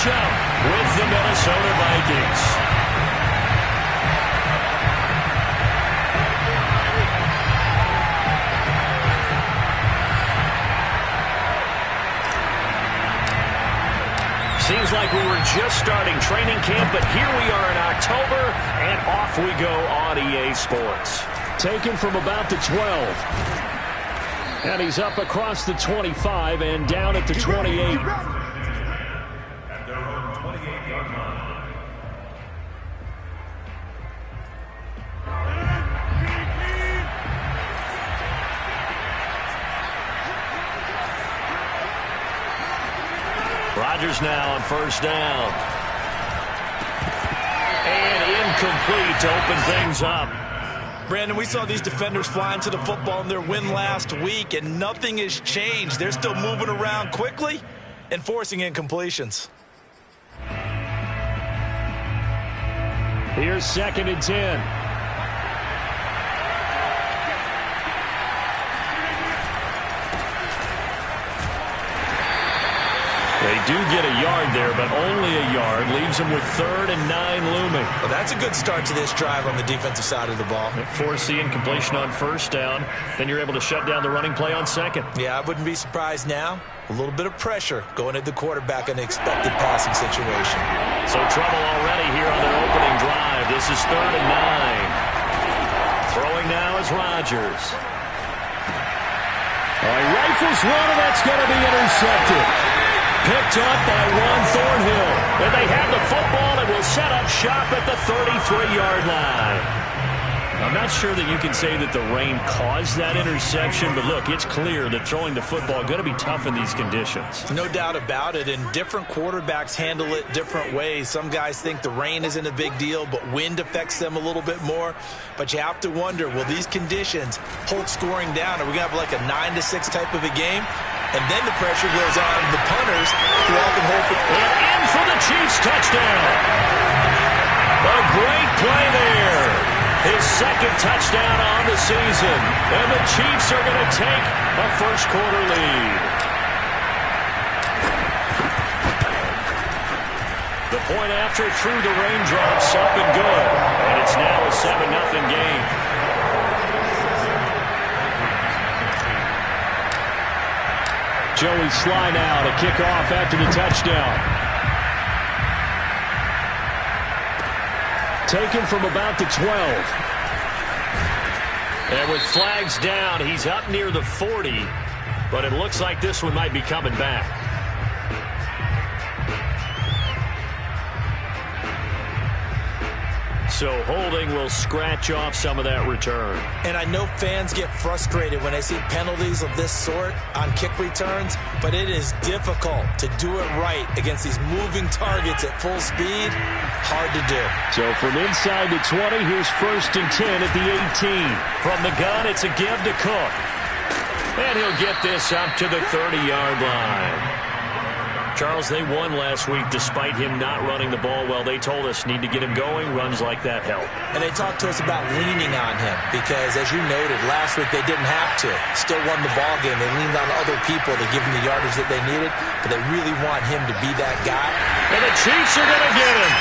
matchup with the Minnesota Vikings. Seems like we were just starting training camp, but here we are in October, and off we go on EA Sports. Taken from about the 12. And he's up across the 25 and down at the 28. Rodgers now on first down. And incomplete to open things up. Brandon, we saw these defenders flying to the football in their win last week, and nothing has changed. They're still moving around quickly and forcing incompletions. Here's 2nd and 10. They do get a yard there, but only a yard. Leaves them with 3rd and 9 looming. Well, that's a good start to this drive on the defensive side of the ball. Force the incompletion on first down. Then you're able to shut down the running play on 2nd. Yeah, I wouldn't be surprised now. A little bit of pressure going at the quarterback in the expected passing situation. So trouble already here on their opening drive. This is 3rd and 9. Throwing now is Rodgers. He rifles one, and that's going to be intercepted. Picked up by Juan Thornhill. And they have the football and will set up shop at the 33-yard line. I'm not sure that you can say that the rain caused that interception, but look, it's clear that throwing the football going to be tough in these conditions. No doubt about it, and different quarterbacks handle it different ways. Some guys think the rain isn't a big deal, but wind affects them a little bit more. But you have to wonder, will these conditions hold scoring down? Are we going to have like a 9-6 type of a game? And then the pressure goes on the punters who often hold for... And in for the Chiefs touchdown. A great play there. His 2nd touchdown on the season. And the Chiefs are going to take a first-quarter lead. The point after through the raindrops up and good. And it's now a 7-0 game. Joey Sly now to kick off after the touchdown. Taken from about the 12. And with flags down, he's up near the 40. But it looks like this one might be coming back. So holding will scratch off some of that return. And I know fans get frustrated when they see penalties of this sort on kick returns, but it is difficult to do it right against these moving targets at full speed. Hard to do. So from inside the 20, here's 1st and 10 at the 18. From the gun, it's a give to Cook. And he'll get this up to the 30-yard line. Charles, they won last week despite him not running the ball well. They told us need to get him going. Runs like that help. And they talked to us about leaning on him because, as you noted, last week they didn't have to. Still won the ball game. They leaned on other people to give him the yardage that they needed, but they really want him to be that guy. And the Chiefs are going to get him.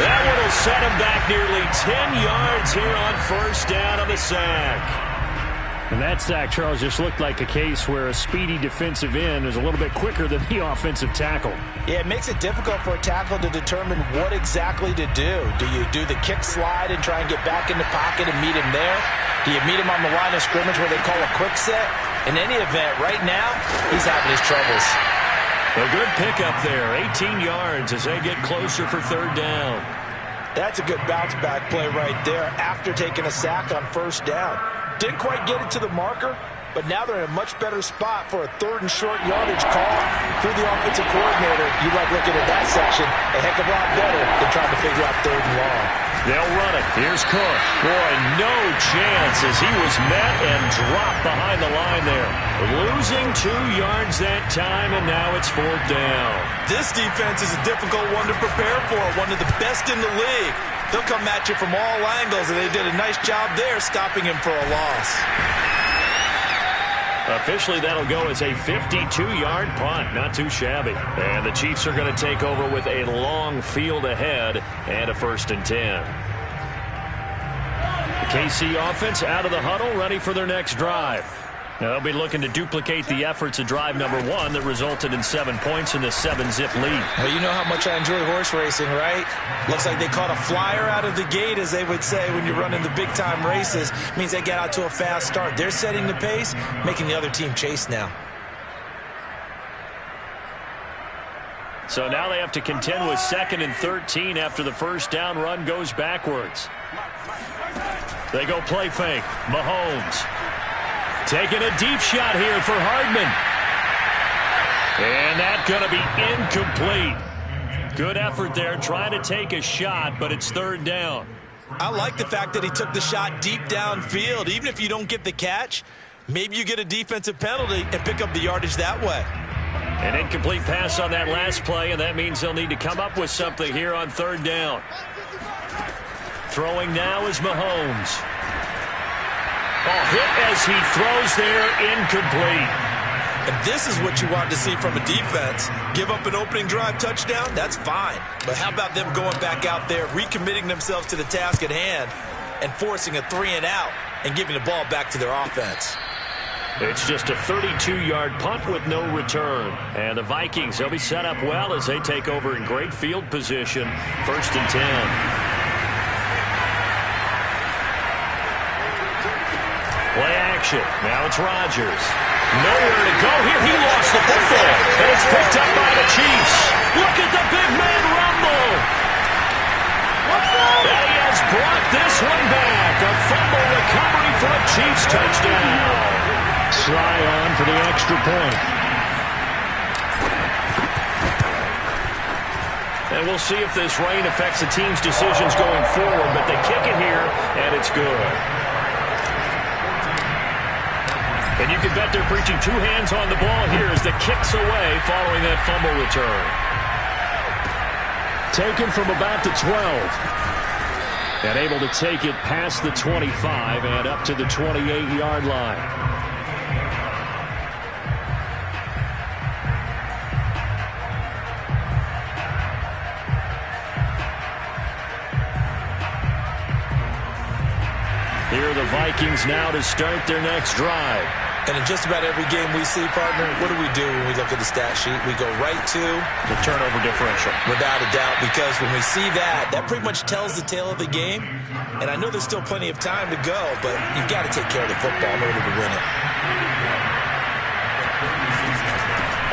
That one will set him back nearly 10 yards here on first down on the sack. And that sack, Charles, just looked like a case where a speedy defensive end is a little bit quicker than the offensive tackle. Yeah, it makes it difficult for a tackle to determine what exactly to do. Do you do the kick slide and try and get back in the pocket and meet him there? Do you meet him on the line of scrimmage where they call a quick set? In any event, right now, he's having his troubles. A good pickup there, 18 yards as they get closer for 3rd down. That's a good bounce-back play right there after taking a sack on first down. Didn't quite get it to the marker, but now they're in a much better spot for a 3rd and short yardage call through the offensive coordinator. You like looking at that section a heck of a lot better than trying to figure out 3rd and long. They'll run it. Here's Cook. Boy, no chance as he was met and dropped behind the line there. Losing 2 yards that time, and now it's 4th down. This defense is a difficult one to prepare for, one of the best in the league. They'll come at you from all angles, and they did a nice job there stopping him for a loss. Officially, that'll go as a 52-yard punt. Not too shabby. And the Chiefs are going to take over with a long field ahead and a 1st and 10. The KC offense out of the huddle, ready for their next drive. Now, they'll be looking to duplicate the efforts of drive number 1 that resulted in 7 points in the 7-zip lead. Well, you know how much I enjoy horse racing, right? Looks like they caught a flyer out of the gate, as they would say when you're running the big-time races. Means they get out to a fast start. They're setting the pace, making the other team chase now. So now they have to contend with 2nd and 13 after the first down run goes backwards. They go play fake. Mahomes. Taking a deep shot here for Hardman. And that's going to be incomplete. Good effort there trying to take a shot, but it's 3rd down. I like the fact that he took the shot deep downfield. Even if you don't get the catch, maybe you get a defensive penalty and pick up the yardage that way. An incomplete pass on that last play, and that means they'll need to come up with something here on 3rd down. Throwing now is Mahomes. Hit as he throws there, incomplete. And this is what you want to see from a defense. Give up an opening drive touchdown, that's fine. But how about them going back out there, recommitting themselves to the task at hand, and forcing a 3-and-out and giving the ball back to their offense? It's just a 32-yard punt with no return. And the Vikings, they'll be set up well as they take over in great field position. 1st and 10. Play action. Now it's Rodgers. Nowhere to go here. He lost the football. And it's picked up by the Chiefs. Look at the big man rumble. And he has brought this one back. A fumble recovery for a Chiefs touchdown. Sly on for the extra point. And we'll see if this rain affects the team's decisions going forward. But they kick it here, and it's good. And you can bet they're preaching 2 hands on the ball here as the kick's away following that fumble return. Taken from about the 12. And able to take it past the 25 and up to the 28-yard line. Here are the Vikings now to start their next drive. And in just about every game we see, partner, what do we do when we look at the stat sheet? We go right to the turnover differential. Without a doubt, because when we see that, that pretty much tells the tale of the game. And I know there's still plenty of time to go, but you've got to take care of the football in order to win it.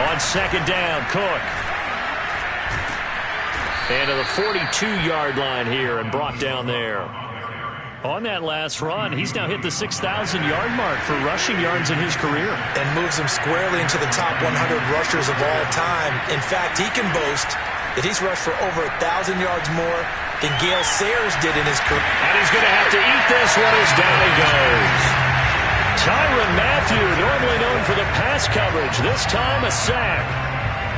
On 2nd down, Cook. And to the 42-yard line here and brought down there. On that last run, he's now hit the 6,000-yard mark for rushing yards in his career. And moves him squarely into the top 100 rushers of all time. In fact, he can boast that he's rushed for over 1,000 yards more than Gale Sayers did in his career. And he's going to have to eat this one as down he goes. Tyrann Mathieu, normally known for the pass coverage, this time a sack.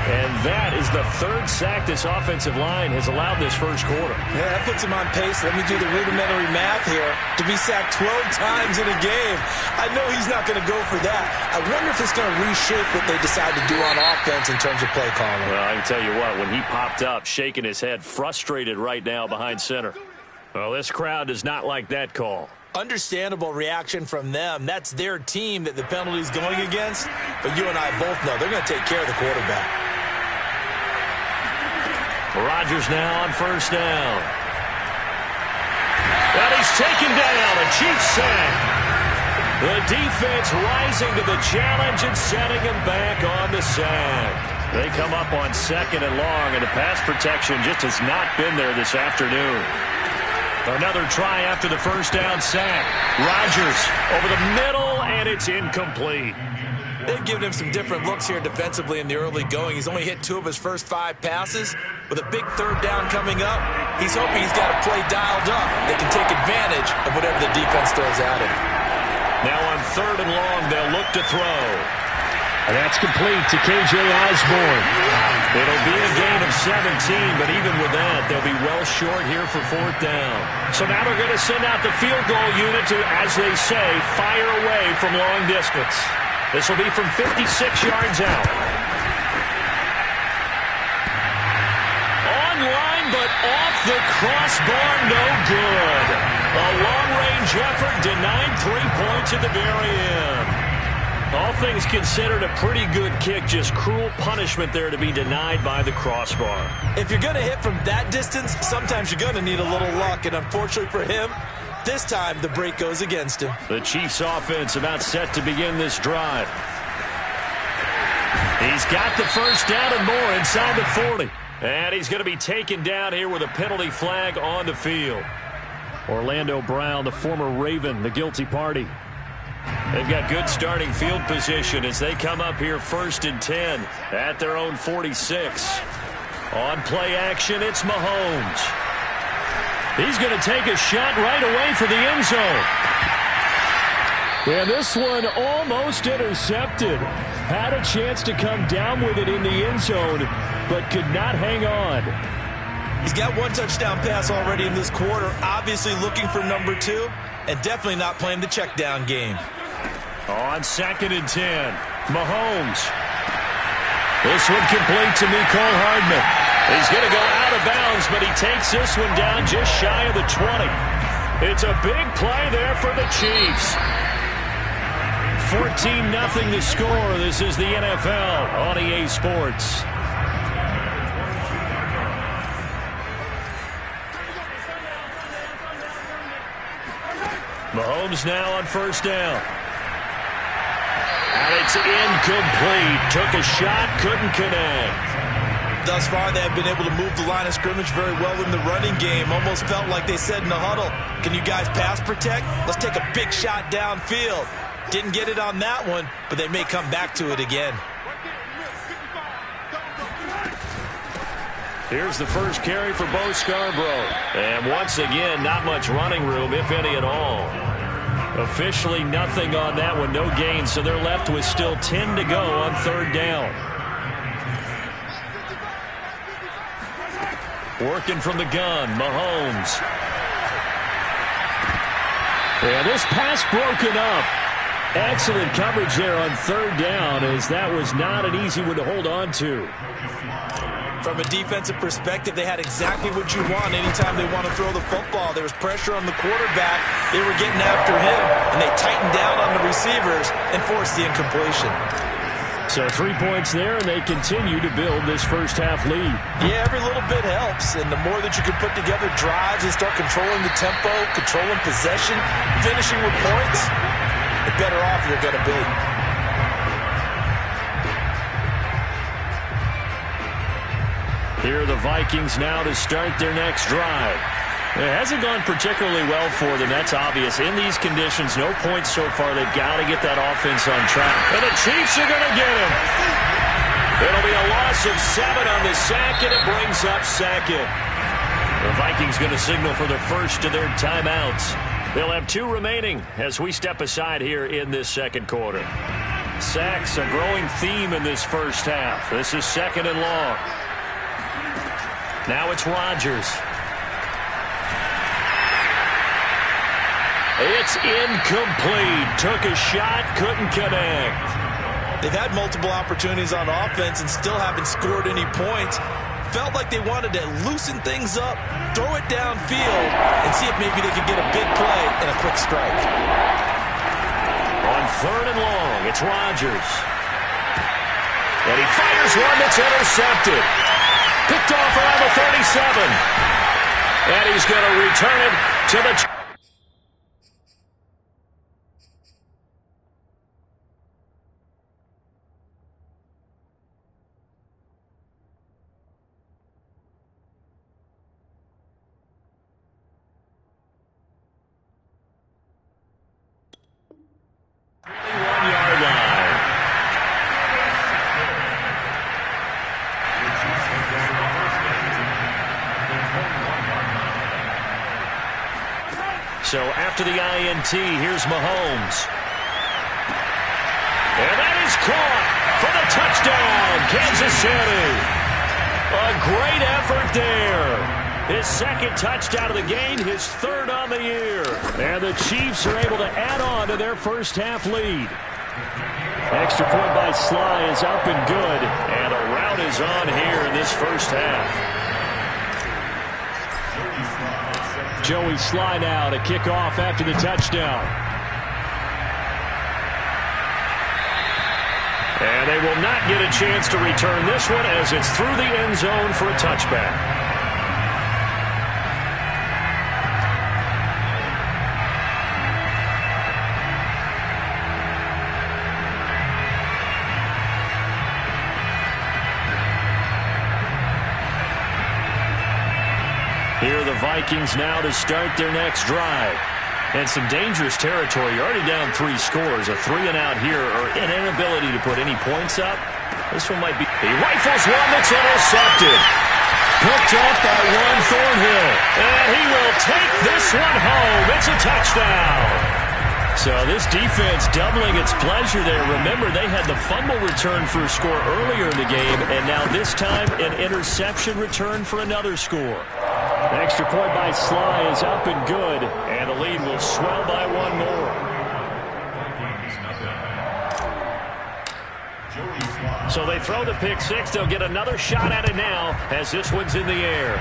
And that is the 3rd sack this offensive line has allowed this first quarter. Yeah, that puts him on pace. Let me do the rudimentary math here. To be sacked 12 times in a game. I know he's not going to go for that. I wonder if it's going to reshape what they decide to do on offense in terms of play calling. Well, I can tell you what, when he popped up, shaking his head, frustrated right now behind center. Well, this crowd does not like that call. Understandable reaction from them. That's their team that the penalty's going against. But you and I both know they're going to take care of the quarterback. Rodgers now on 1st down. And he's taken down. A Chiefs sack. The defense rising to the challenge and setting him back on the sack. They come up on 2nd and long, and the pass protection just has not been there this afternoon. Another try after the 1st down sack. Rodgers over the middle, and it's incomplete. They've given him some different looks here defensively in the early going. He's only hit 2 of his first 5 passes. With a big 3rd down coming up, he's hoping he's got a play dialed up. They can take advantage of whatever the defense throws at him. Now on 3rd and long, they'll look to throw. And that's complete to K.J. Osborne. It'll be a gain of 17, but even with that, they'll be well short here for 4th down. So now they're going to send out the field goal unit to, as they say, fire away from long distance. This will be from 56 yards out. Online, but off the crossbar, no good. A long-range effort denied 3 points at the very end. All things considered, a pretty good kick. Just cruel punishment there to be denied by the crossbar. If you're going to hit from that distance, sometimes you're going to need a little luck. And unfortunately for him, this time the break goes against him. The Chiefs offense about set to begin this drive. He's got the first down and more inside the 40. And he's going to be taken down here with a penalty flag on the field. Orlando Brown, the former Raven, the guilty party. They've got good starting field position as they come up here 1st and 10 at their own 46. On play action, it's Mahomes. He's going to take a shot right away for the end zone. And this one almost intercepted. Had a chance to come down with it in the end zone, but could not hang on. He's got one touchdown pass already in this quarter, obviously looking for number 2, and definitely not playing the check down game. On 2nd and 10, Mahomes. This one complete to Mecole Hardman. He's going to go out of bounds, but he takes this one down just shy of the 20. It's a big play there for the Chiefs. 14-0 the score. This is the NFL on EA Sports. Mahomes now on 1st down. And it's incomplete. Took a shot, couldn't connect. Thus far, they have been able to move the line of scrimmage very well in the running game. Almost felt like they said in the huddle, can you guys pass protect? Let's take a big shot downfield. Didn't get it on that one, but they may come back to it again. Here's the first carry for Bo Scarborough. And once again, not much running room, if any at all. Officially nothing on that one, no gain, so they're left with still 10 to go on 3rd down. Working from the gun, Mahomes. And this pass broken up. Excellent coverage there on 3rd down, as that was not an easy one to hold on to. From a defensive perspective, they had exactly what you want anytime they want to throw the football. There was pressure on the quarterback. They were getting after him, and they tightened down on the receivers and forced the incompletion. So 3 points there, and they continue to build this first half lead. Yeah, every little bit helps, and the more that you can put together drives and start controlling the tempo, controlling possession, finishing with points, the better off you're going to be. Here are the Vikings now to start their next drive. It hasn't gone particularly well for them, that's obvious. In these conditions, no points so far. They've got to get that offense on track. And the Chiefs are going to get him. It'll be a loss of 7 on the sack, and it brings up 2nd. The Vikings going to signal for the first of their timeouts. They'll have 2 remaining as we step aside here in this 2nd quarter. Sacks, a growing theme in this first half. This is 2nd and long. Now it's Rodgers. It's incomplete. Took a shot, couldn't connect. They've had multiple opportunities on offense and still haven't scored any points. Felt like they wanted to loosen things up, throw it downfield, and see if maybe they could get a big play and a quick strike. On 3rd and long, it's Rodgers. And he fires one that's intercepted. Picked off around the 37. And he's going to return it to the... So after the INT, here's Mahomes. And that is caught for the touchdown, Kansas City. A great effort there. His 2nd touchdown of the game, his 3rd on the year. And the Chiefs are able to add on to their first half lead. Extra point by Sly is up and good. And a rout is on here in this first half. Joey Sly now to kick off after the touchdown. And they will not get a chance to return this one as it's through the end zone for a touchback. Here are the Vikings now to start their next drive. And some dangerous territory. You're already down 3 scores. A 3-and-out here or an inability to put any points up. This one might be. He rifles one that's intercepted. Picked up by Juan Thornhill. And he will take this one home. It's a touchdown. So this defense doubling its pleasure there. Remember, they had the fumble return for a score earlier in the game. And now this time an interception return for another score. The extra point by Sly is up and good, and the lead will swell by 1 more. So they throw the pick six. They'll get another shot at it now as this one's in the air.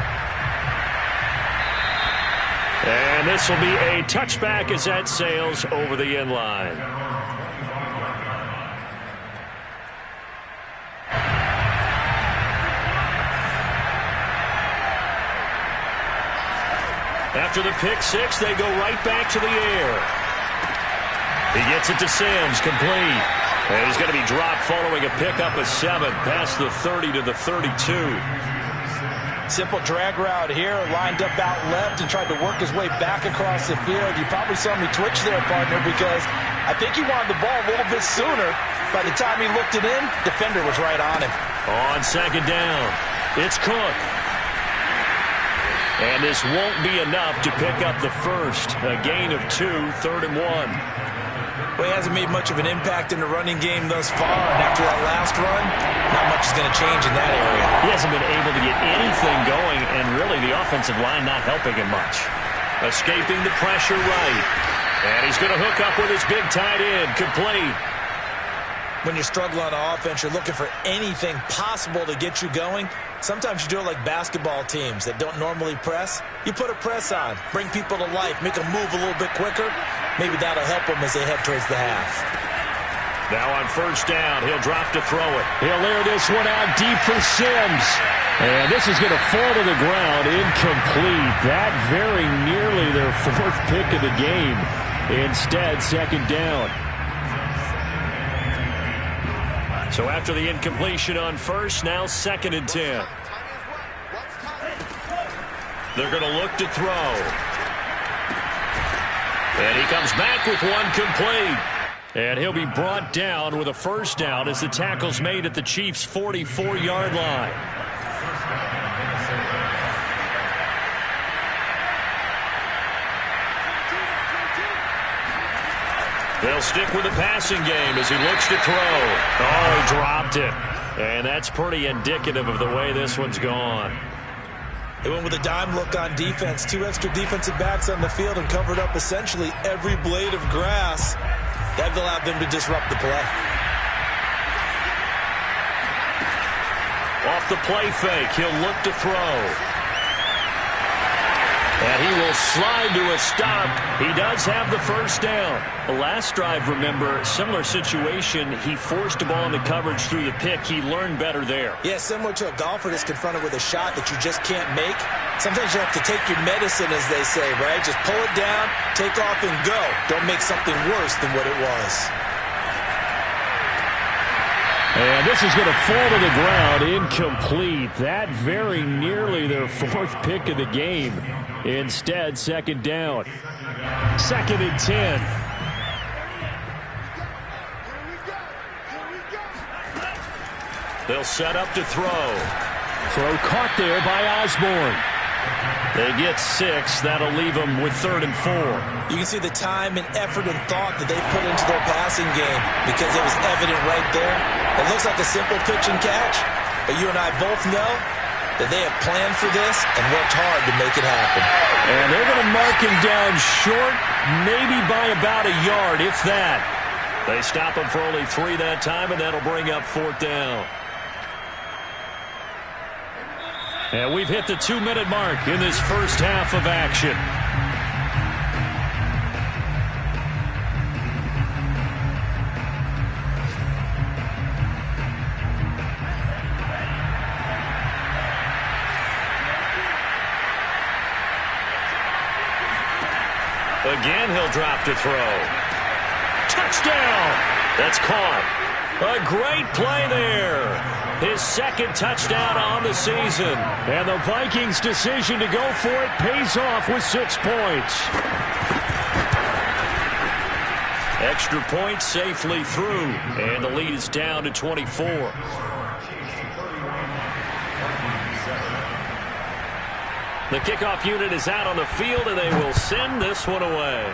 And this will be a touchback as that sails over the end line. After the pick six, they go right back to the air. He gets it to Sims, complete. And he's going to be dropped following a pickup of 7 past the 30 to the 32. Simple drag route here, lined up out left and tried to work his way back across the field. You probably saw me twitch there, partner, because I think he wanted the ball a little bit sooner. By the time he looked it in, defender was right on him. On second down, it's Cook. And this won't be enough to pick up the first. A gain of 2, 3rd and 1. Well, he hasn't made much of an impact in the running game thus far. And after that last run, not much is going to change in that area. He hasn't been able to get anything going, and really the offensive line not helping him much. Escaping the pressure right. And he's going to hook up with his big tight end, complete. When you're struggling on offense, you're looking for anything possible to get you going. Sometimes you do it like basketball teams that don't normally press. You put a press on, bring people to life, make them move a little bit quicker. Maybe that'll help them as they head towards the half. Now on first down, he'll drop to throw it. He'll air this one out deep for Sims. And this is going to fall to the ground, incomplete. That very nearly their 4th pick of the game. Instead, second down. So after the incompletion on first, now 2nd and 10. They're going to look to throw. And he comes back with one complete. And he'll be brought down with a first down as the tackle's made at the Chiefs' 44-yard line. They'll stick with the passing game as he looks to throw. Oh, he dropped it. And that's pretty indicative of the way this one's gone. They went with a dime look on defense. 2 extra defensive backs on the field and covered up essentially every blade of grass. That allowed them to disrupt the play. Off the play fake, he'll look to throw. And he will slide to a stop. He does have the first down. The last drive, remember, similar situation. He forced the ball into coverage through the pick. He learned better there. Yeah, similar to a golfer that's confronted with a shot that you just can't make. Sometimes you have to take your medicine, as they say, right? Just pull it down, take off, and go. Don't make something worse than what it was. And this is going to fall to the ground, incomplete. That very nearly their 4th pick of the game. Instead, second down. 2nd and 10. They'll set up to throw. Throw caught there by Osborne. They get 6. That'll leave them with 3rd and 4. You can see the time and effort and thought that they put into their passing game because it was evident right there. It looks like a simple pitch and catch, but you and I both know that they have planned for this and worked hard to make it happen. And they're going to mark him down short, maybe by about a yard, if that. They stop him for only 3 that time, and that'll bring up 4th down. And we've hit the 2-minute mark in this first half of action. Again, he'll drop to throw. Touchdown! That's caught. A great play there. His 2nd touchdown on the season. And the Vikings' decision to go for it pays off with 6 points. Extra point safely through. And the lead is down to 24. The kickoff unit is out on the field, and they will send this one away.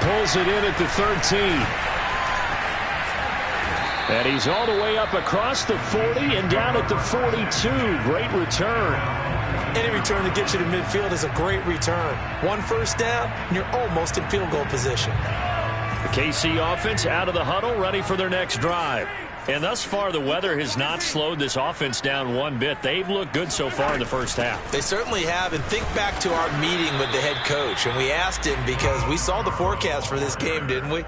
Pulls it in at the 13. And he's all the way up across the 40 and down at the 42. Great return. Any return that gets you to midfield is a great return. 1 first down, and you're almost in field goal position. The KC offense out of the huddle, ready for their next drive. And thus far, the weather has not slowed this offense down one bit. They've looked good so far in the first half. They certainly have. And think back to our meeting with the head coach. And we asked him, because we saw the forecast for this game, didn't we?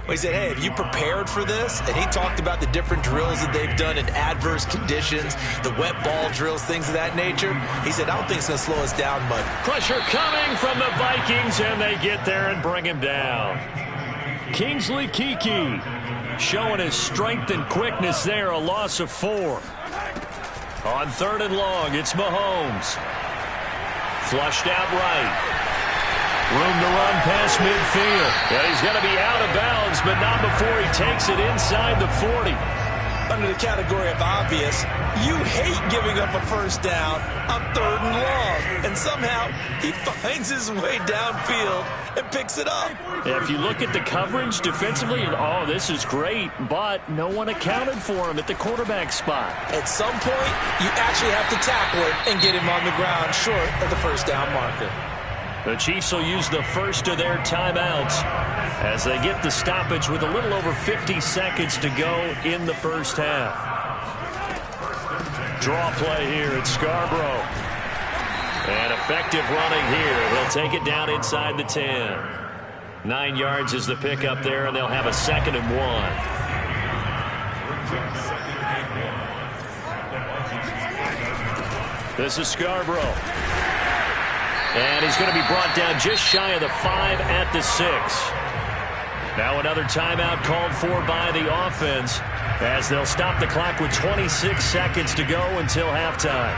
We said, hey, have you prepared for this? And he talked about the different drills that they've done in adverse conditions, the wet ball drills, things of that nature. He said, I don't think it's going to slow us down much. Pressure coming from the Vikings, and they get there and bring him down. Kingsley Keke showing his strength and quickness there, a loss of 4. On 3rd and long, it's Mahomes. Flushed out right. Room to run past midfield. And he's going to be out of bounds, but not before he takes it inside the 40. Under the category of obvious, you hate giving up a first down on 3rd and long. And somehow he finds his way downfield and picks it up. If you look at the coverage defensively, oh, this is great, but no one accounted for him at the quarterback spot. At some point, you actually have to tackle it and get him on the ground short of the first down marker. The Chiefs will use the first of their timeouts as they get the stoppage with a little over 50 seconds to go in the first half. Draw play here at Scarborough. And effective running here. He'll take it down inside the 10. 9 yards is the pickup there, and they'll have a 2nd and 1. This is Scarborough. And he's going to be brought down just shy of the 5 at the 6. Now another timeout called for by the offense as they'll stop the clock with 26 seconds to go until halftime.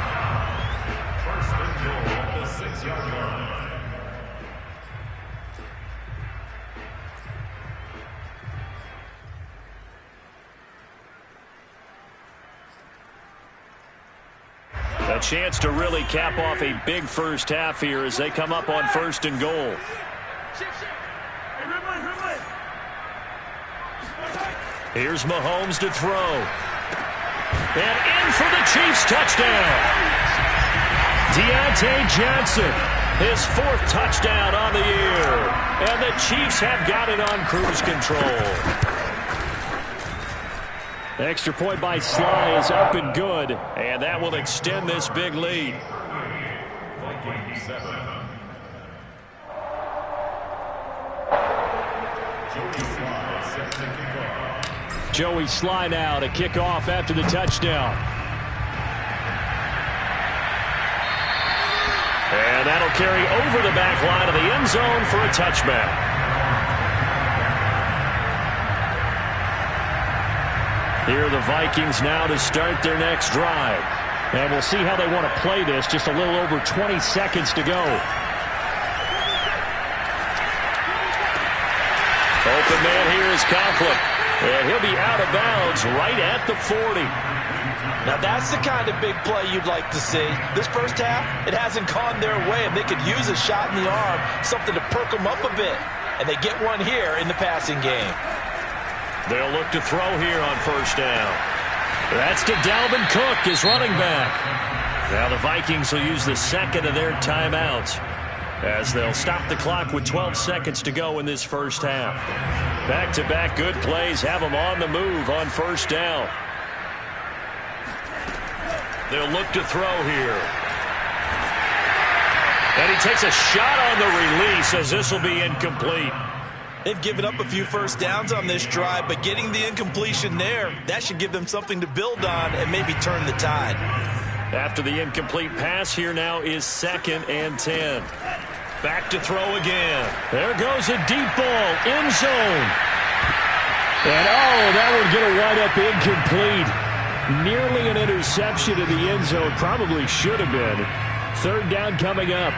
A chance to really cap off a big first half here as they come up on 1st and goal. Here's Mahomes to throw. And in for the Chiefs touchdown. Deontay Johnson, his 4th touchdown on the year. And the Chiefs have got it on cruise control. Extra point by Sly is up and good, and that will extend this big lead. Joey Sly now to kick off after the touchdown. And that'll carry over the back line of the end zone for a touchback. Here are the Vikings now to start their next drive. And we'll see how they want to play this. Just a little over 20 seconds to go. Open man here is Conklin. And he'll be out of bounds right at the 40. Now that's the kind of big play you'd like to see. This first half, it hasn't gone their way, and they could use a shot in the arm, something to perk them up a bit. And they get one here in the passing game. They'll look to throw here on 1st down. That's to Dalvin Cook, his running back. Now the Vikings will use the 2nd of their timeouts. as they'll stop the clock with 12 seconds to go in this first half. Back-to-back good plays have them on the move on first down. They'll look to throw here. And he takes a shot on the release as this will be incomplete. They've given up a few first downs on this drive, but getting the incompletion there, that should give them something to build on and maybe turn the tide. After the incomplete pass, here now is 2nd and 10. Back to throw again. There goes a deep ball, end zone. And that would get a wind up incomplete. Nearly an interception in the end zone. Probably should have been. 3rd down coming up.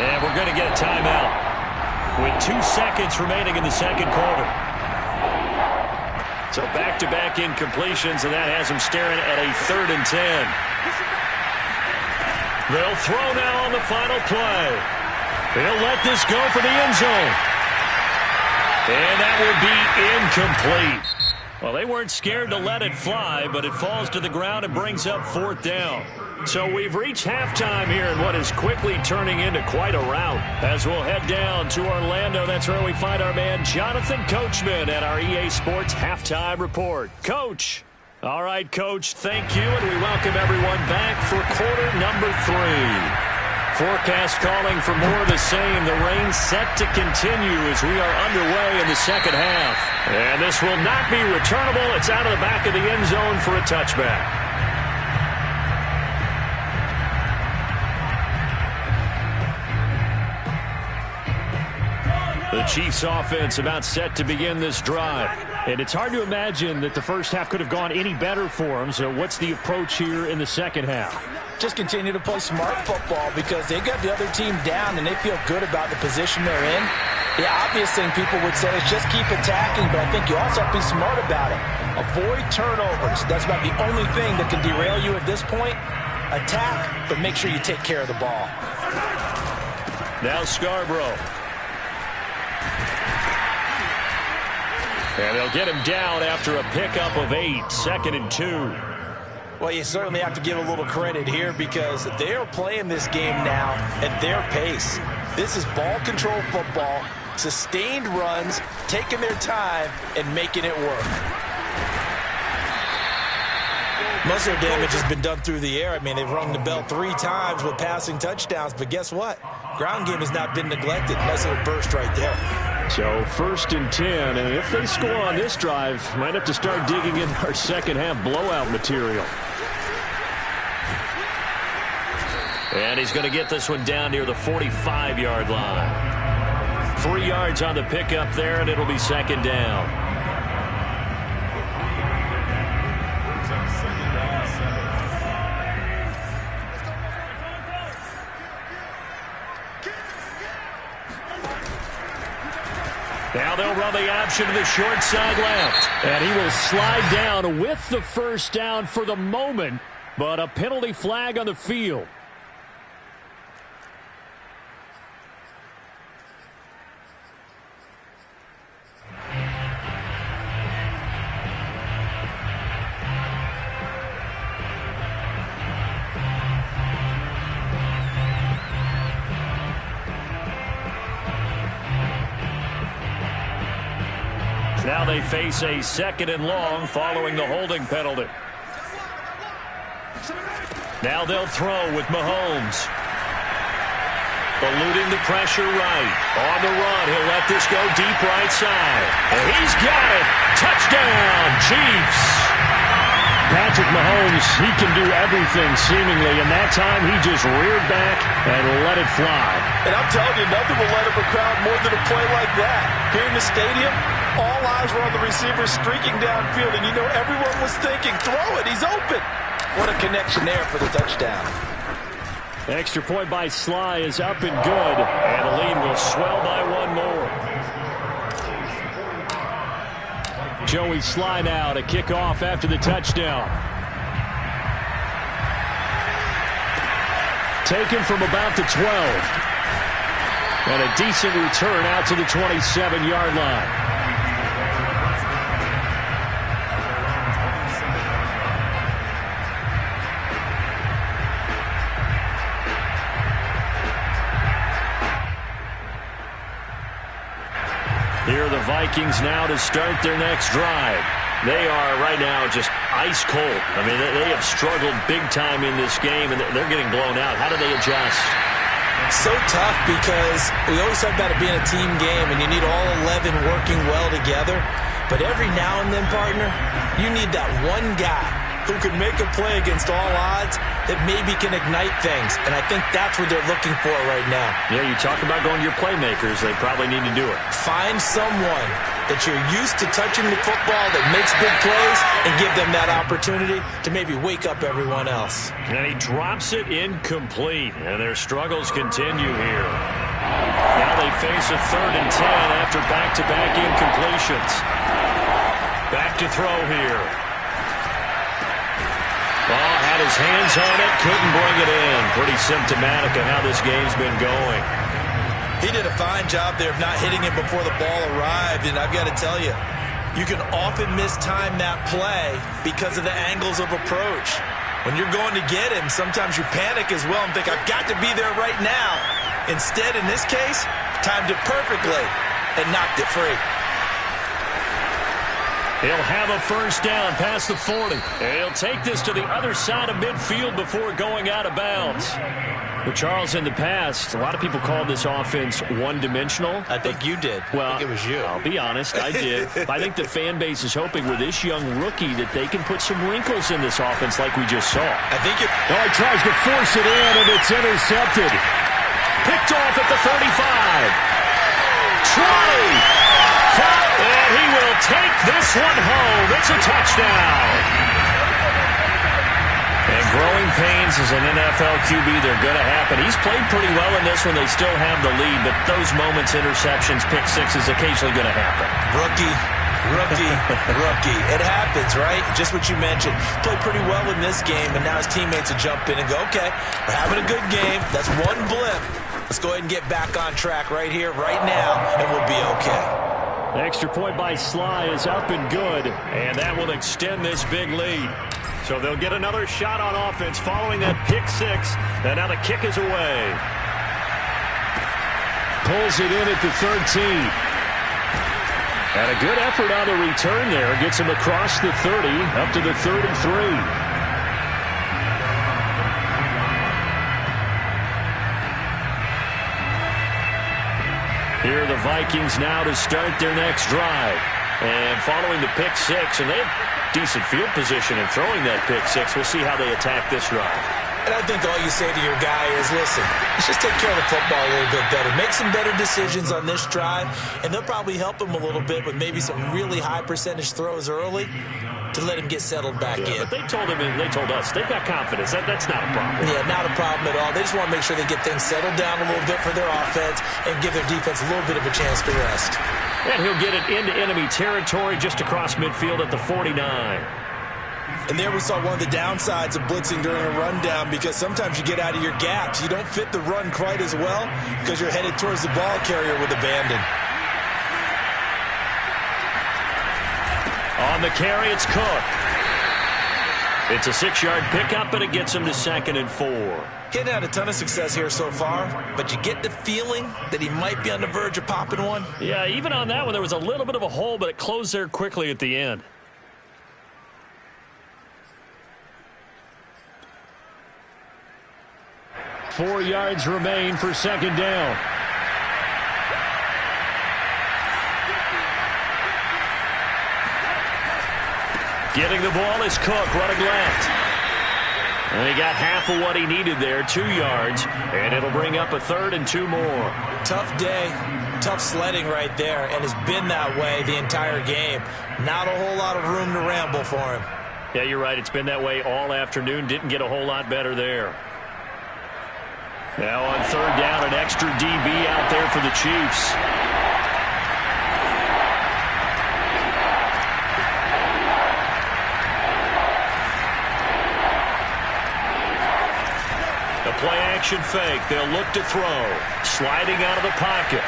And we're going to get a timeout with 2 seconds remaining in the second quarter. So back-to-back incompletions, and that has them staring at a 3rd and 10. They'll throw now on the final play. They'll let this go for the end zone. And that will be incomplete. Well, they weren't scared to let it fly, but it falls to the ground and brings up 4th down. So we've reached halftime here in what is quickly turning into quite a rout. As we'll head down to Orlando, that's where we find our man Jonathan Coachman at our EA Sports Halftime Report. Coach. All right, Coach, thank you, and we welcome everyone back for quarter number 3. Forecast calling for more of the same. The rain set to continue as we are underway in the second half. And this will not be returnable. It's out of the back of the end zone for a touchback. The Chiefs offense about set to begin this drive. And it's hard to imagine that the first half could have gone any better for them. So what's the approach here in the second half? Just continue to play smart football because they got the other team down and they feel good about the position they're in. The obvious thing people would say is just keep attacking, but I think you also have to be smart about it. Avoid turnovers. That's about the only thing that can derail you at this point. Attack, but make sure you take care of the ball. Now Scarborough. And they'll get him down after a pickup of 8, 2nd and 2. Well, you certainly have to give a little credit here because they are playing this game now at their pace. This is ball control football, sustained runs, taking their time, and making it work. Most of their damage has been done through the air. I mean, they've rung the bell 3 times with passing touchdowns, but guess what? Ground game has not been neglected. Nice little burst right there. So 1st and 10, and if they score on this drive, might have to start digging in our second half blowout material. And he's going to get this one down near the 45-yard line. 3 yards on the pickup there, and it'll be 2nd down. Now they'll run the option to the short side left. And he will slide down with the first down for the moment, but a penalty flag on the field. Now they face a 2nd and long following the holding penalty. Now they'll throw with Mahomes. Eluding the pressure right. On the run, he'll let this go deep right side. And he's got it. Touchdown, Chiefs. Patrick Mahomes, he can do everything seemingly, and that time he just reared back and let it fly. And I'm telling you, nothing will light up a crowd more than a play like that. Here in the stadium, all eyes were on the receiver streaking downfield, and you know everyone was thinking, throw it, he's open. What a connection there for the touchdown. Extra point by Sly is up and good, and the lead will swell by 1 more. Joey Sly now to kick off after the touchdown. Taken from about the 12. And a decent return out to the 27-yard line. Here are the Vikings now to start their next drive. They are right now just ice cold. I mean, they have struggled big time in this game, and they're getting blown out. How do they adjust? So tough because we always talk about it being a team game, and you need all 11 working well together. But every now and then, partner, you need that one guy who can make a play against all odds that maybe can ignite things. And I think that's what they're looking for right now. Yeah, you talk about going to your playmakers. They probably need to do it. Find someone that you're used to touching the football that makes big plays and give them that opportunity to maybe wake up everyone else. And he drops it incomplete, and their struggles continue here. Now they face a 3rd and 10 after back-to-back incompletions. Back to throw here. Ball had his hands on it, couldn't bring it in. Pretty symptomatic of how this game's been going. He did a fine job there of not hitting it before the ball arrived, and I've got to tell you, you can often mistime that play because of the angles of approach. When you're going to get him, sometimes you panic as well and think, I've got to be there right now. Instead, in this case, timed it perfectly and knocked it free. He'll have a first down past the 40. And he'll take this to the other side of midfield before going out of bounds. But Charles, in the past, a lot of people called this offense one-dimensional. I think you did. Well, I think it was you. I'll be honest, I did. I think the fan base is hoping with this young rookie that they can put some wrinkles in this offense like we just saw. I think it... Oh, he tries to force it in, and it's intercepted. Picked off at the 35. Try. And he will take this one home. It's a touchdown. And growing pains as an NFL QB, they're going to happen. He's played pretty well in this one. They still have the lead, but those moments, interceptions, pick six is occasionally going to happen. Rookie. It happens, right? Just what you mentioned. Played pretty well in this game, and now his teammates will jump in and go, okay, we're having a good game. That's one blip. Let's go ahead and get back on track right here, right now, and we'll be okay. The extra point by Sly is up and good, and that will extend this big lead. So they'll get another shot on offense following that pick six, and now the kick is away. Pulls it in at the 13. And a good effort on the return there. Gets him across the 30, up to the 33. Here are the Vikings now to start their next drive. And following the pick six, and they have decent field position in throwing that pick six. We'll see how they attack this drive. And I think all you say to your guy is, listen, let's just take care of the football a little bit better. Make some better decisions on this drive, and they'll probably help him a little bit with maybe some really high percentage throws early to let him get settled back in. But they told him, and they told us, they've got confidence. That's not a problem. Yeah, not a problem at all. They just want to make sure they get things settled down a little bit for their offense and give their defense a little bit of a chance to rest. And he'll get it into enemy territory just across midfield at the 49. And there we saw one of the downsides of blitzing during a rundown, because sometimes you get out of your gaps. You don't fit the run quite as well because you're headed towards the ball carrier with abandon. On the carry, it's Cook. It's a 6-yard pickup, and it gets him to 2nd and 4. He hadn't had a ton of success here so far, but you get the feeling that he might be on the verge of popping one. Yeah, even on that one, there was a little bit of a hole, but it closed there quickly at the end. Four yards remain for 2nd down. Getting the ball is Cook, running left. And he got half of what he needed there, 2 yards, and it'll bring up a 3rd and 2 more. Tough day, tough sledding right there, and has been that way the entire game. Not a whole lot of room to ramble for him. Yeah, you're right. It's been that way all afternoon. Didn't get a whole lot better there. Now on 3rd down, an extra DB out there for the Chiefs. The play-action fake. They'll look to throw. Sliding out of the pocket.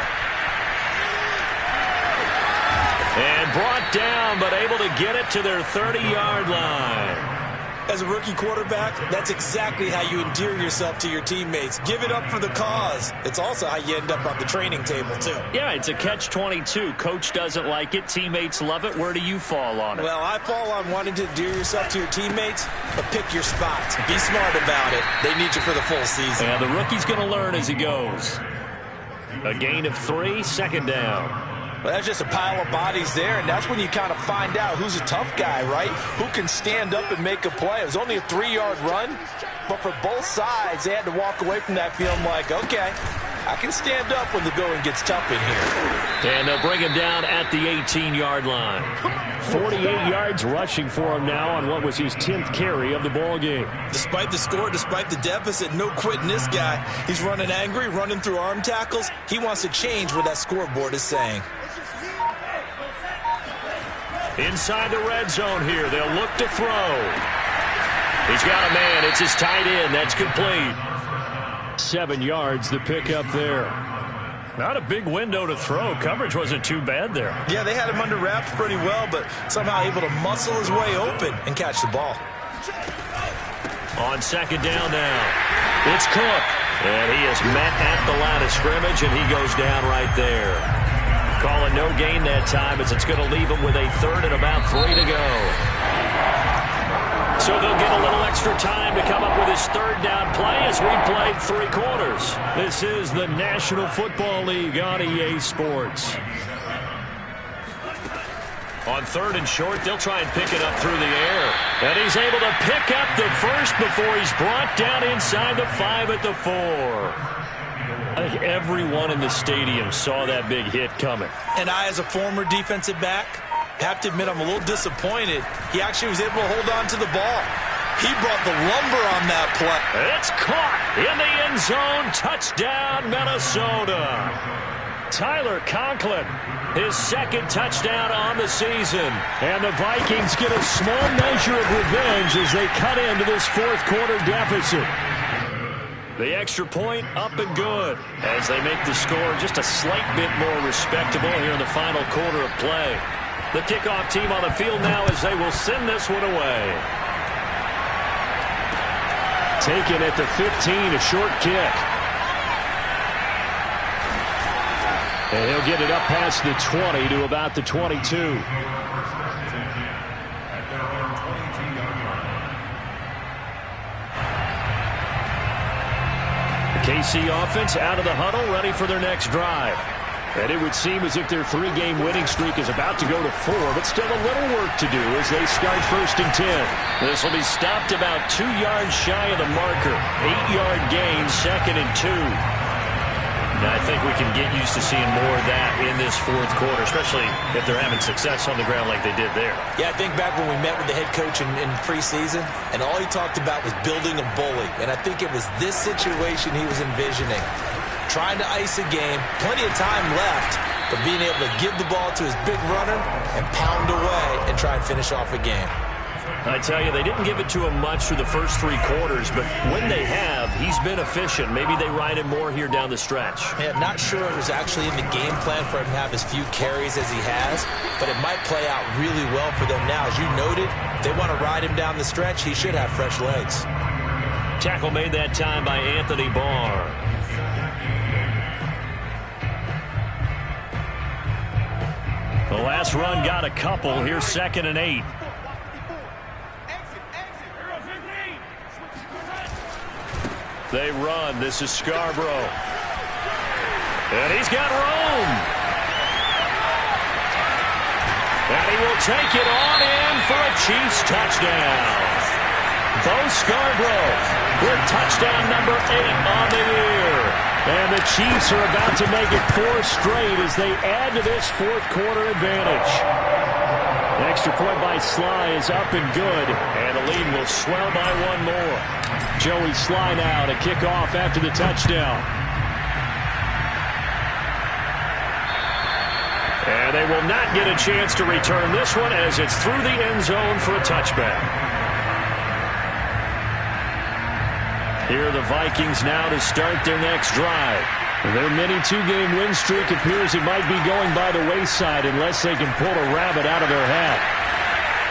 And brought down, but able to get it to their 30-yard line. As a rookie quarterback, that's exactly how you endear yourself to your teammates. Give it up for the cause. It's also how you end up on the training table, too. Yeah, it's a catch-22. Coach doesn't like it. Teammates love it. Where do you fall on it? Well, I fall on wanting to endear yourself to your teammates, but pick your spots. Be smart about it. They need you for the full season. And the rookie's going to learn as he goes. A gain of 3, second down. Well, that's just a pile of bodies there, and that's when you kind of find out who's a tough guy, right? Who can stand up and make a play. It was only a 3-yard run, but for both sides, they had to walk away from that feeling like, okay, I can stand up when the going gets tough in here. And they'll bring him down at the 18-yard line. 48 yards rushing for him now on what was his 10th carry of the ball game. Despite the score, despite the deficit, no quitting this guy. He's running angry, running through arm tackles. He wants to change what that scoreboard is saying. Inside the red zone here, they'll look to throw. He's got a man. It's his tight end. That's complete. 7 yards, the pickup there. Not a big window to throw. Coverage wasn't too bad there. Yeah, they had him under wraps pretty well, but somehow able to muscle his way open and catch the ball. On second down now, it's Cook. And he is met at the line of scrimmage, and he goes down right there. Calling no gain that time as it's going to leave him with a third and about 3 to go. So they'll get a little extra time to come up with his third down play as we played 3 quarters. This is the National Football League on EA Sports. On 3rd and short, they'll try and pick it up through the air. And he's able to pick up the first before he's brought down inside the 5 at the 4. I think everyone in the stadium saw that big hit coming. And I, as a former defensive back, have to admit I'm a little disappointed. He actually was able to hold on to the ball. He brought the lumber on that play. It's caught in the end zone. Touchdown, Minnesota. Tyler Conklin, his 2nd touchdown on the season. And the Vikings get a small measure of revenge as they cut into this 4th quarter deficit. The extra point up and good as they make the score just a slight bit more respectable here in the final quarter of play. The kickoff team on the field now as they will send this one away. Taken at the 15, a short kick. And he'll get it up past the 20 to about the 22. KC offense out of the huddle, ready for their next drive. And it would seem as if their 3-game winning streak is about to go to 4, but still a little work to do as they start 1st and 10. This will be stopped about 2 yards shy of the marker. 8-yard gain, 2nd and 2. Now, I think we can get used to seeing more of that in this 4th quarter, especially if they're having success on the ground like they did there. Yeah, I think back when we met with the head coach in preseason, and all he talked about was building a bully. And I think it was this situation he was envisioning. Trying to ice a game, plenty of time left, but being able to give the ball to his big runner and pound away and try and finish off a game. I tell you, they didn't give it to him much through the first 3 quarters, but when they have, he's been efficient. Maybe they ride him more here down the stretch. Yeah, not sure it was actually in the game plan for him to have as few carries as he has, but it might play out really well for them now. As you noted, if they want to ride him down the stretch, he should have fresh legs. Tackle made that time by Anthony Barr. The last run got a couple. Here's 2nd and 8. They run. This is Scarborough. And he's got room. And he will take it on in for a Chiefs touchdown. Bo Scarborough with touchdown number 8 on the year. And the Chiefs are about to make it 4 straight as they add to this 4th quarter advantage. The extra point by Sly is up and good. And the lead will swell by 1 more. Joey Sly now to kick off after the touchdown. And they will not get a chance to return this one as it's through the end zone for a touchback. Here are the Vikings now to start their next drive. Their mini 2-game win streak appears it might be going by the wayside unless they can pull a rabbit out of their hat.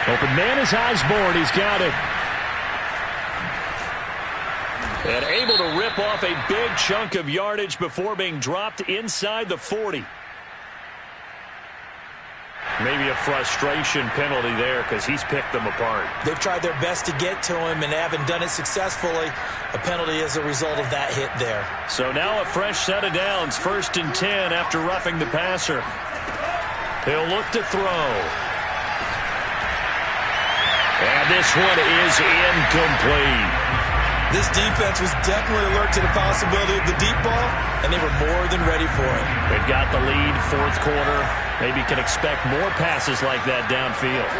Open man is Osborne. He's got it. And able to rip off a big chunk of yardage before being dropped inside the 40. Maybe a frustration penalty there because he's picked them apart. They've tried their best to get to him and haven't done it successfully. A penalty as a result of that hit there. So now a fresh set of downs. 1st and 10 after roughing the passer. He'll look to throw. And this one is incomplete. This defense was definitely alert to the possibility of the deep ball, and they were more than ready for it. They've got the lead, 4th quarter. Maybe can expect more passes like that downfield.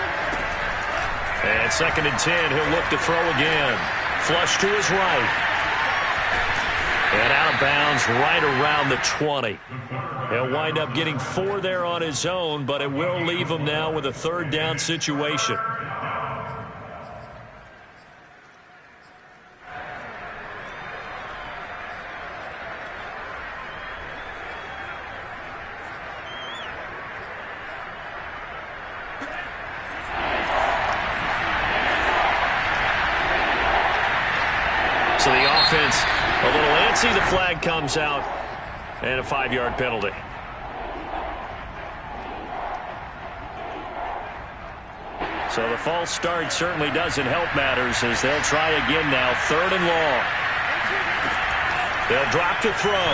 And 2nd and 10, he'll look to throw again. Flush to his right. And out of bounds right around the 20. He'll wind up getting 4 there on his own, but it will leave him now with a 3rd down situation. So the offense a little antsy. The flag comes out and a 5-yard penalty. So the false start certainly doesn't help matters as they'll try again now. 3rd and long. They'll drop to throw.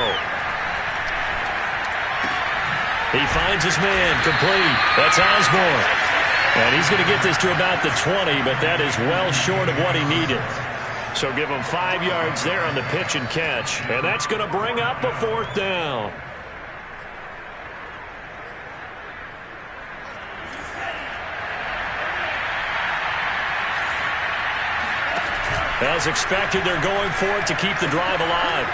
He finds his man complete. That's Osborne. And he's going to get this to about the 20, but that is well short of what he needed. So give him 5 yards there on the pitch and catch. And that's going to bring up a 4th down. As expected, they're going for it to keep the drive alive.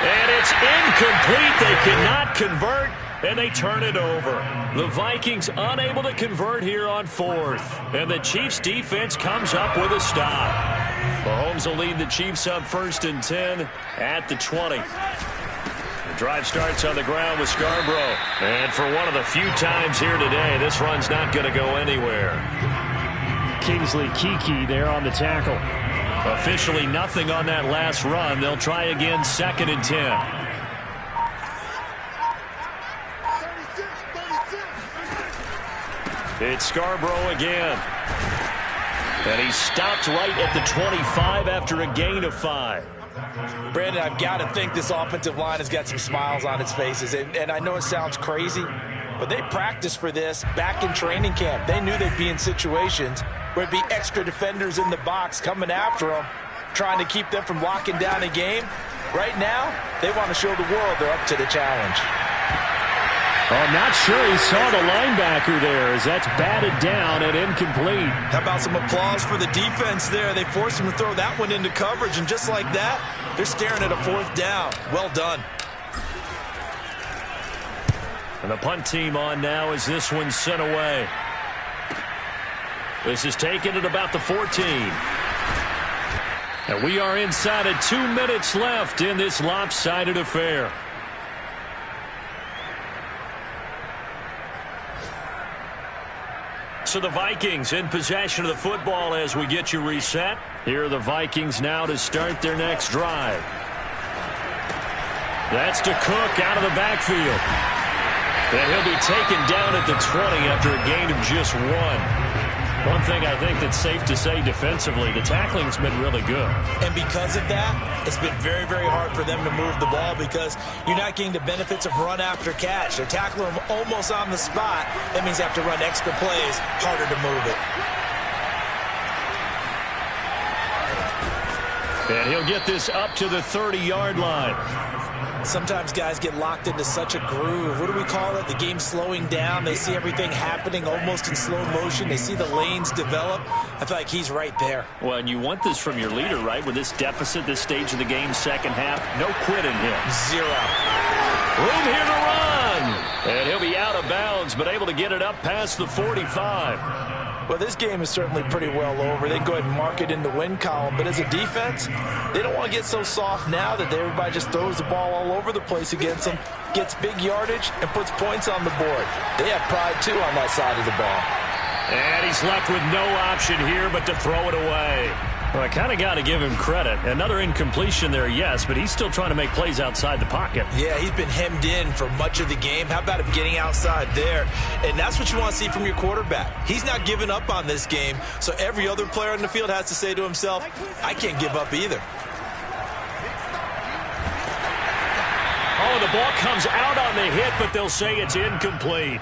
And it's incomplete. They cannot convert, and they turn it over. The Vikings unable to convert here on 4th. And the Chiefs defense comes up with a stop. Mahomes will lead the Chiefs up 1st and 10 at the 20. The drive starts on the ground with Scarborough. And for one of the few times here today, this run's not going to go anywhere. Kingsley Keke there on the tackle. Officially nothing on that last run. They'll try again 2nd and 10. It's Scarborough again. And he stopped right at the 25 after a gain of 5. Brandon, I've got to think this offensive line has got some smiles on its faces. And I know it sounds crazy, but they practiced for this back in training camp. They knew they'd be in situations where it'd be extra defenders in the box coming after them, trying to keep them from locking down a game. Right now, they want to show the world they're up to the challenge. I'm not sure he saw the linebacker there as that's batted down and incomplete. How about some applause for the defense there? They forced him to throw that one into coverage, and just like that, they're staring at a 4th down. Well done. And the punt team on now as this one's sent away. This is taken at about the 14. And we are inside of 2 minutes left in this lopsided affair. So the Vikings in possession of the football as we get you reset. Here are the Vikings now to start their next drive. That's to Cook out of the backfield. And he'll be taken down at the 20 after a gain of just 1. One thing I think that's safe to say defensively, the tackling's been really good. And because of that, it's been very, very hard for them to move the ball because you're not getting the benefits of run after catch. They're tackling them almost on the spot. That means they have to run extra plays, harder to move it. And he'll get this up to the 30-yard line. Sometimes guys get locked into such a groove. What do we call it? The game slowing down. They see everything happening almost in slow motion. They see the lanes develop. I feel like he's right there. Well, and you want this from your leader, right? With this deficit, this stage of the game, second half, no quit in him. 0. Room here to run. And he'll be out of bounds, but able to get it up past the 45. Well, this game is certainly pretty well over. They can go ahead and mark it in the win column. But as a defense, they don't want to get so soft now that everybody just throws the ball all over the place against them, gets big yardage, and puts points on the board. They have pride, too, on that side of the ball. And he's left with no option here but to throw it away. Well, I kind of got to give him credit. Another incompletion there, yes, but he's still trying to make plays outside the pocket. Yeah, he's been hemmed in for much of the game. How about him getting outside there? And that's what you want to see from your quarterback. He's not giving up on this game, so every other player on the field has to say to himself, I can't give up either. Oh, the ball comes out on the hit, but they'll say it's incomplete.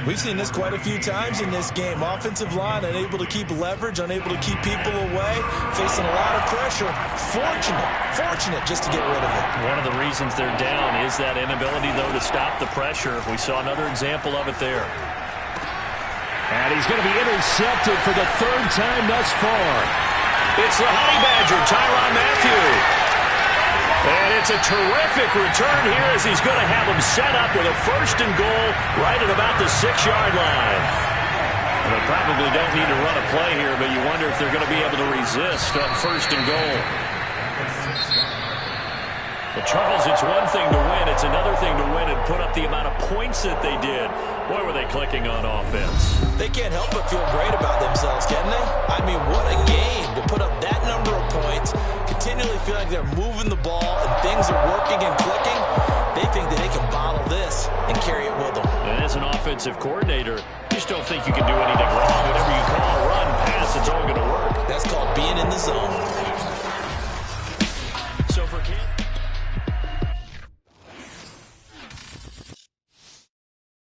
We've seen this quite a few times in this game. Offensive line unable to keep leverage, unable to keep people away, facing a lot of pressure. Fortunate just to get rid of it. One of the reasons they're down is that inability, though, to stop the pressure. We saw another example of it there. And he's going to be intercepted for the third time thus far. It's the Honey Badger, Tyrann Mathieu. And it's a terrific return here as he's going to have him set up with a 1st and goal right at about the 6-yard line. And they probably don't need to run a play here, but you wonder if they're going to be able to resist on 1st and goal. But Charles, it's one thing to win. It's another thing to win and put up the amount of points that they did. Boy, were they clicking on offense. They can't help but feel great about themselves, can they? I mean, what a game to put up that number of points, continually feel like they're moving the ball and things are working and clicking. They think that they can bottle this and carry it with them. And as an offensive coordinator, you just don't think you can do anything wrong. Whatever you call, run, pass, it's all going to work. That's called being in the zone.